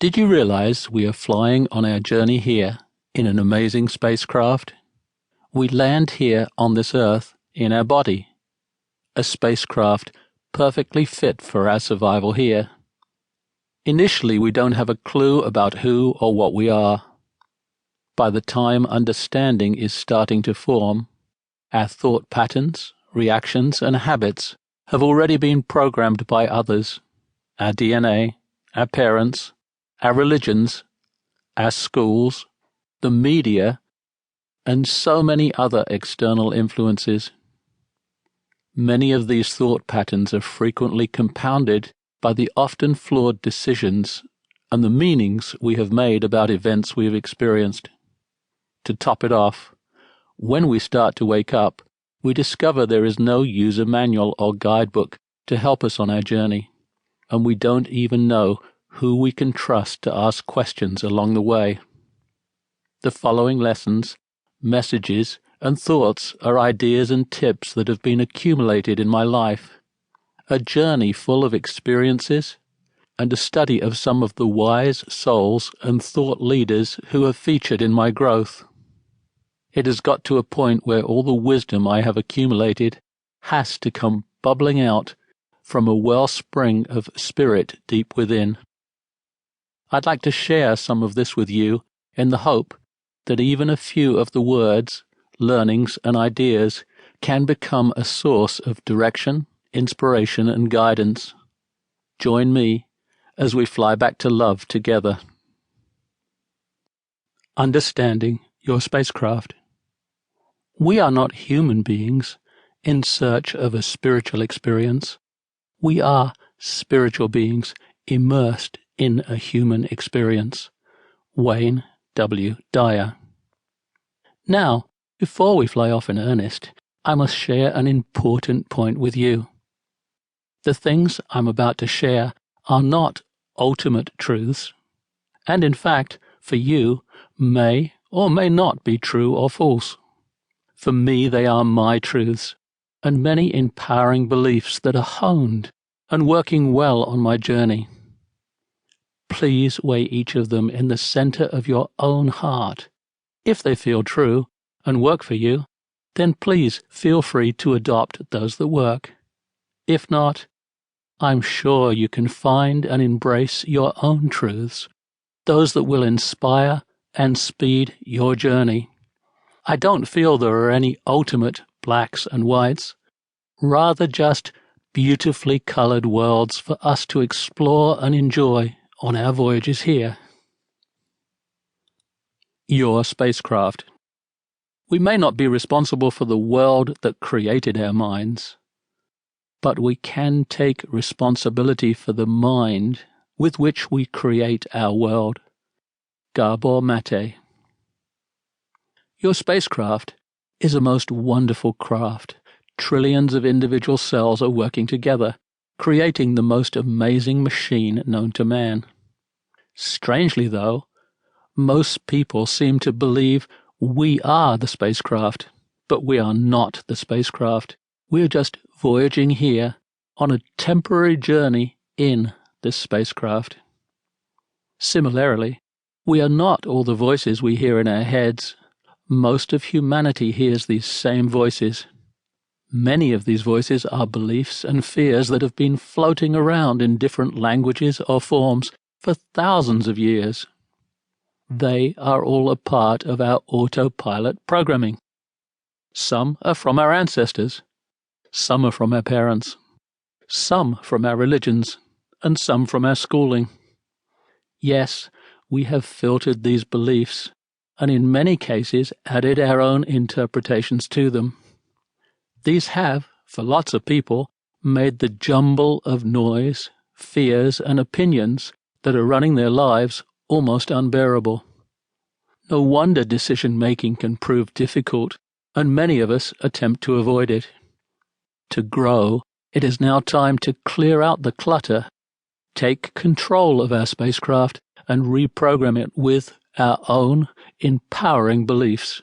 Did you realize we are flying on our journey here in an amazing spacecraft? We land here on this Earth in our body, a spacecraft perfectly fit for our survival here. Initially, we don't have a clue about who or what we are. By the time understanding is starting to form, our thought patterns, reactions, and habits have already been programmed by others, our DNA, our parents, our religions, our schools, the media, and so many other external influences. Many of these thought patterns are frequently compounded by the often flawed decisions and the meanings we have made about events we have experienced. To top it off, when we start to wake up, we discover there is no user manual or guidebook to help us on our journey, and we don't even know who we can trust to ask questions along the way. The following lessons, messages, and thoughts are ideas and tips that have been accumulated in my life, a journey full of experiences, and a study of some of the wise souls and thought leaders who have featured in my growth. It has got to a point where all the wisdom I have accumulated has to come bubbling out from a wellspring of spirit deep within. I'd like to share some of this with you in the hope that even a few of the words, learnings, and ideas can become a source of direction, inspiration, and guidance. Join me as we fly back to love together. Understanding your spacecraft. We are not human beings in search of a spiritual experience. We are spiritual beings immersed in a human experience. Wayne W. Dyer. Now, before we fly off in earnest, I must share an important point with you. The things I'm about to share are not ultimate truths, and in fact, for you, may or may not be true or false. For me, they are my truths, and many empowering beliefs that are honed and working well on my journey. Please weigh each of them in the center of your own heart. If they feel true and work for you, then please feel free to adopt those that work. If not, I'm sure you can find and embrace your own truths, those that will inspire and speed your journey. I don't feel there are any ultimate blacks and whites, rather just beautifully colored worlds for us to explore and enjoy on our voyages here. Your spacecraft. We may not be responsible for the world that created our minds, but we can take responsibility for the mind with which we create our world. Gabor Mate. Your spacecraft is a most wonderful craft. Trillions of individual cells are working together, creating the most amazing machine known to man. Strangely, though, most people seem to believe we are the spacecraft, but we are not the spacecraft. We are just voyaging here on a temporary journey in this spacecraft. Similarly, we are not all the voices we hear in our heads. Most of humanity hears these same voices. Many of these voices are beliefs and fears that have been floating around in different languages or forms for thousands of years. They are all a part of our autopilot programming. Some are from our ancestors, some are from our parents, some from our religions, and some from our schooling. Yes, we have filtered these beliefs, and in many cases added our own interpretations to them. These have, for lots of people, made the jumble of noise, fears, and opinions that are running their lives almost unbearable. No wonder decision-making can prove difficult, and many of us attempt to avoid it. To grow, it is now time to clear out the clutter, take control of our spacecraft, and reprogram it with our own empowering beliefs.